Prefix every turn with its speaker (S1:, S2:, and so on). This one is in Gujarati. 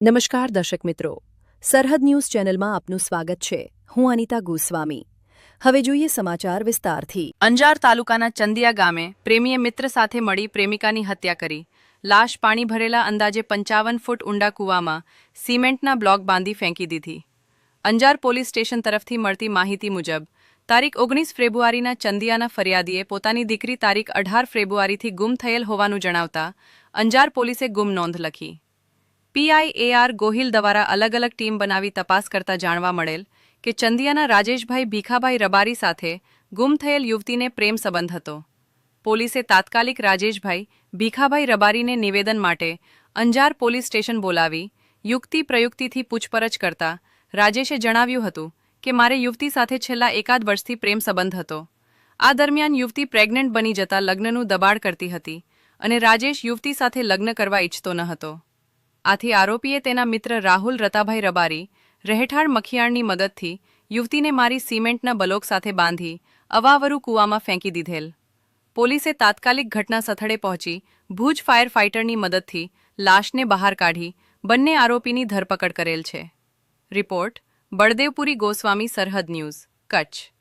S1: નમસ્કાર દર્શક મિત્રો, સરહદ ન્યૂઝ ચેનલમાં આપનું સ્વાગત છે. હું અનિતા ગોસ્વામી. હવે જોઈએ સમાચાર વિસ્તારથી.
S2: અંજાર તાલુકાના ચંદિયા ગામે પ્રેમીએ મિત્ર સાથે મળી પ્રેમિકાની હત્યા કરી. લાશ પાણી ભરેલા અંદાજે 55 ફૂટ ઊંડા કૂવામાં સિમેન્ટના બ્લોક બાંધી ફેંકી દીધી. અંજાર પોલીસ સ્ટેશન તરફથી મળતી માહિતી મુજબ તારીખ 19 ફેબ્રુઆરીના ચંદિયાના ફરિયાદીએ પોતાની દીકરી તારીખ 18 ફેબ્રુઆરીથી ગુમ થયેલ હોવાનું જણાવતા અંજાર પોલીસે ગુમ નોંધ લખી. પીઆઈએઆર ગોહિલ દ્વારા અલગ અલગ ટીમ બનાવી તપાસ કરતા જાણવા મળેલ કે ચંદિયાના રાજેશભાઈ ભીખાભાઈ રબારી સાથે ગુમ થયેલ યુવતીને પ્રેમ સંબંધ હતો. પોલીસે તાત્કાલિક રાજેશભાઈ ભીખાભાઈ રબારીને નિવેદન માટે અંજાર પોલીસ સ્ટેશન બોલાવી યુક્તિ પ્રયુક્તિથી પૂછપરછ કરતા રાજેશે જણાવ્યું હતું કે મારે યુવતી સાથે છેલ્લા એકાદ વર્ષથી પ્રેમ સંબંધ હતો. આ દરમિયાન યુવતી પ્રેગ્નન્ટ બની જતા લગ્નનું દબાણ કરતી હતી અને રાજેશ યુવતી સાથે લગ્ન કરવા ઈચ્છતો ન હતો. આથી આરોપીએ તેના મિત્ર રાહુલ રતાભાઈ રબારી રહેઠાણ મખિયાળની મદદથી યુવતીને મારી સિમેન્ટના બ્લોક સાથે બાંધી અવાવરૂ કૂવામાં ફેંકી દીધેલ. પોલીસે તાત્કાલિક ઘટના સ્થળે પહોંચી ભુજ ફાયર ફાઇટરની મદદથી લાશને બહાર કાઢી બંને આરોપીની ધરપકડ કરેલ છે. રિપોર્ટ બળદેવપુરી ગોસ્વામી, સરહદ ન્યૂઝ, કચ્છ.